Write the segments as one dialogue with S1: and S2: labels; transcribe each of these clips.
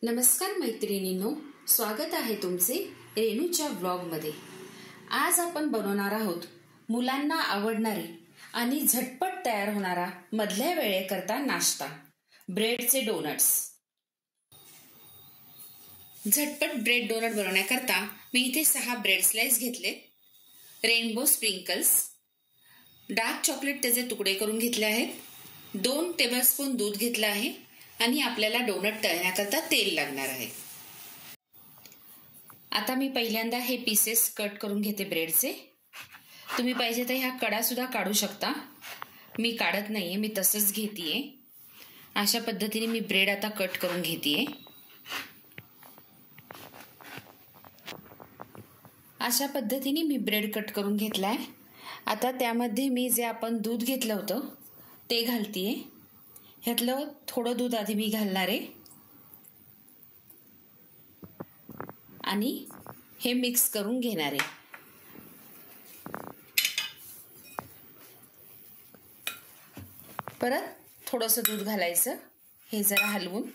S1: नमस्कार मैत्रिणींनो, स्वागत आहे तुमचे रेणूच्या व्लॉगमध्ये। आज आपण बनवणार आहोत मुलांना आवडणारी आणि झटपट तयार होणारा मधल्या वेळेकरता नाश्ता, ब्रेडचे डोनट्स। झटपट ब्रेड डोनट बनवण्याकरता मी इथे 6 ब्रेड स्लाइस घेतले, रेनबो स्प्रिंकल्स, डार्क चॉकलेट त्याचे तुकडे करून घेतले आहेत, 2 टेबलस्पून दूध घेतले आहे आणि आपल्याला डोनट तळण्याकरता तेल लागणार आहे। आता मी पहिल्यांदा हे पीसेस कट करून घेते ब्रेडचे। तुम्ही पाहिजे तर ह्या कडा सुद्धा काढू शकता, मी काढत नाहीये, मी तसंच घेतेय। अशा पद्धतीने मी ब्रेड आता कट करून घेतेय। अशा पद्धतीने मी ब्रेड कट करून घेतलाय। आता त्यामध्ये मी जे आपण दूध घेतलं होतं ते घालतेय। ह्यातलं थोडं दूध आधी मी घालणार आहे आणि हे मिक्स करून घेणार आहे। परत थोडंसं दूध घालायचं, हे जरा हलवून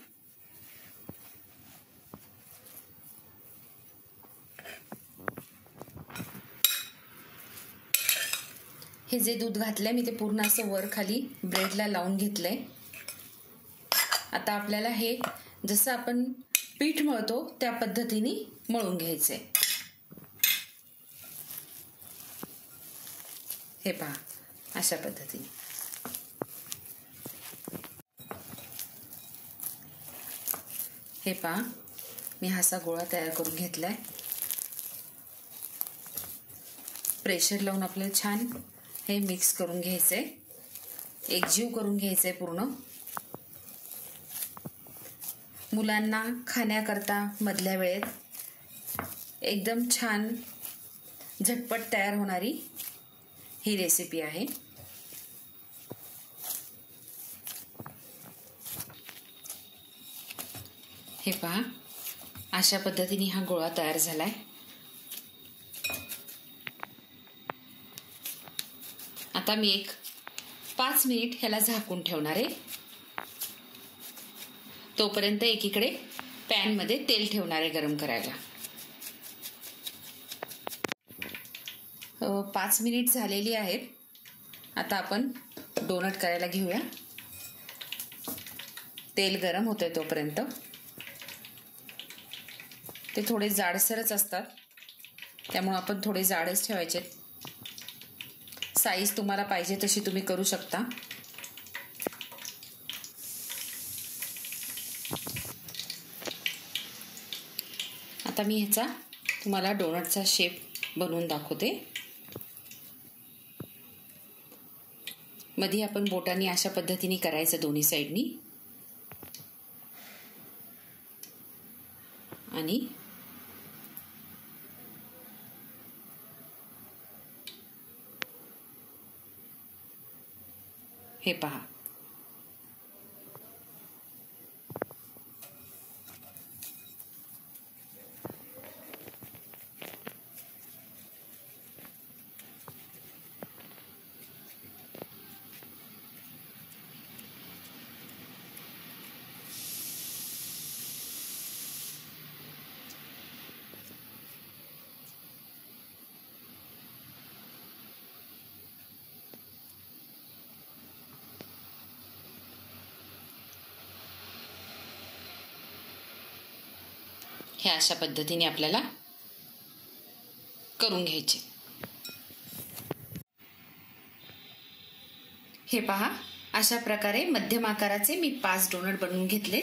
S1: हे जे दूध घातलंय मी ते पूर्ण असं वर खाली ब्रेडला लावून घेतलंय। आता आपल्याला हे जसं आपण पीठ मळतो त्या पद्धतीने मळून घ्यायचंय। हे पहा, अशा पद्धतीने। हे पहा, मी असा गोळा तयार करून घेतलाय। प्रेशर लावून आपल्याला छान हे मिक्स करून घ्यायचंय, एकजीव करून घ्यायचंय पूर्ण। मुलांना खाण्याकरता मधल्या वेळेत एकदम छान झटपट तयार होणारी ही रेसिपी आहे। हे पहा, अशा पद्धतीने हा गोळा तयार झालाय। आता मी एक 5 मिनिट ह्याला झाकून ठेवणार आहे। तोपर्यंत एकीकडे पॅन मध्ये तेल ठेवणार आहे गरम करायला। 5 मिनिट झालेली आहेत। आता आपण डोनट करायला घेऊया। तेल गरम होतंय तोपर्यंत। ते थोडे जाडसरच असतात, त्यामुळे आपण थोडे जाडच ठेवायचे। साईज तुम्हाला पाहिजे तशी तुम्ही करू शकता। आता मी ह्याचा तुम्हाला डोनटचा शेप बनवून दाखवते। मध्ये आपण बोटांनी अशा पद्धतीने करायचं दोन्ही साइडनी आणि हे पहा, हे अशा पद्धतीने आपल्याला करून घ्यायचे। हे पहा, अशा प्रकारे मध्यम आकाराचे मी 5 डोनट बनवून घेतले।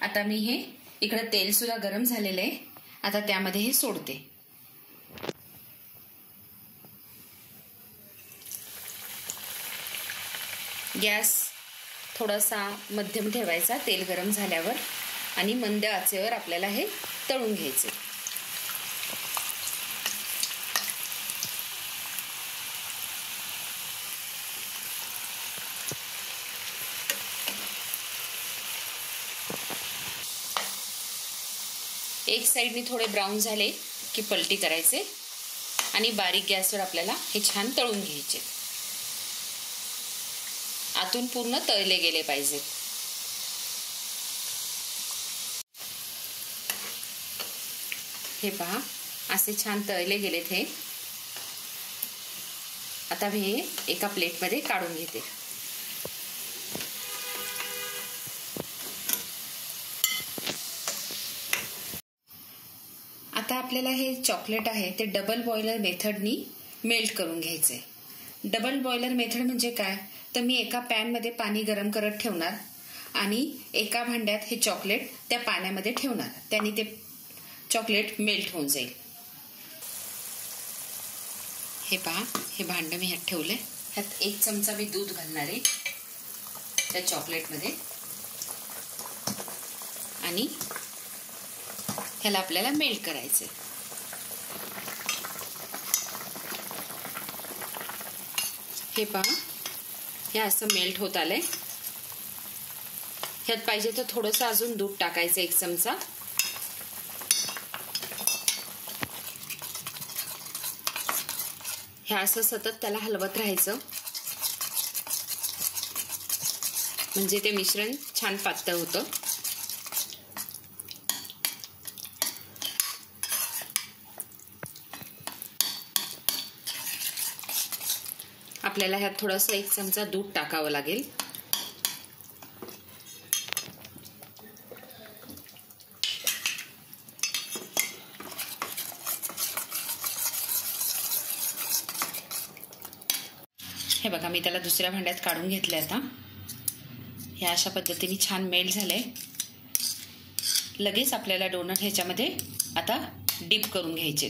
S1: आता मी हे इकडे तेल सुद्धा गरम झालेले आहे, आता त्यामध्ये हे सोडते। गॅस थोडासा मध्यम ठेवायचा तेल गरम झाल्यावर आणि मंद आचेवर आपल्याला हे तळून घ्यायचे। एक साइडनी थोडे ब्राउन झाले की पलटी करायचे आणि बारीक गॅसवर आपल्याला हे छान तळून घ्यायचे। आतून पूर्ण तळले गेले पाहिजे। हे पहा असे छान तळले गेलेत हे. आता मी हे एका प्लेटमध्ये काढून घेते. आता आपल्याला हे चॉकलेट आहे ते डबल बॉयलर मेथडनी मेल्ट करून घ्यायचंय. डबल बॉयलर मेथड म्हणजे काय, तर मी एका पॅनमध्ये पाणी गरम करत ठेवणार आणि एका भांड्यात हे चॉकलेट त्या पाण्यामध्ये ठेवणार. त्याने ते चॉकलेट मेल्ट होऊन जाईल. हे पहा हे भांड मी ह्यात ठेवलंय. ह्यात 1 चमचा मी दूध घालणार आहे त्या चॉकलेटमध्ये आणि ह्याला आपल्याला मेल्ट करायचंय. हे पहा हे असं मेल्ट होत आलंय. ह्यात पाहिजे तर थोडंसं अजून दूध टाकायचं 1 चमचा. हे असं सतत त्याला हलवत राहायचं म्हणजे ते मिश्रण छान पातळ होतं. आपल्याला ह्यात थोडंसं 1 चमचा दूध टाकावं लागेल. हे बघा मी त्याला दुसऱ्या भांड्यात काढून घेतलंय. आता हे अशा पद्धतीने छान मेल्ट झालंय. लगेच आपल्याला डोनट ह्याच्यामध्ये आता डिप करून घ्यायचे.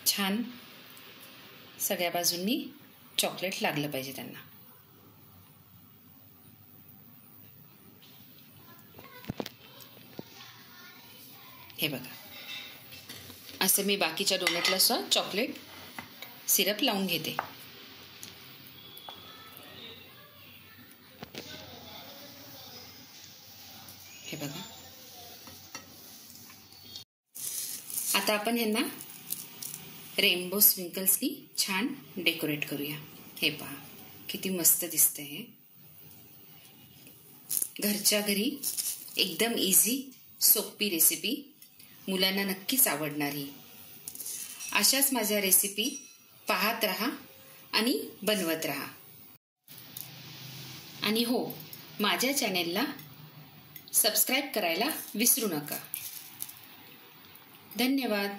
S1: छान सगळ्या बाजूंनी चॉकलेट लागलं पाहिजे त्यांना. हे बघा असं मी बाकीच्या डोनटला सुद्धा चॉकलेट सिरप लावून घेते. हे बघा आता आपण ह्यांना रेनबो स्प्रिंकल्सनी छान डेकोरेट करूया. हे पहा किती मस्त दिसतंय. हे घरच्या घरी एकदम इझी सोपी रेसिपी, मुलांना नक्कीच आवडणारी. अशाच माझ्या रेसिपी पाहत राहा आणि बनवत राहा. आणि हो, माझ्या चॅनेलला सबस्क्राईब करायला विसरू नका. धन्यवाद.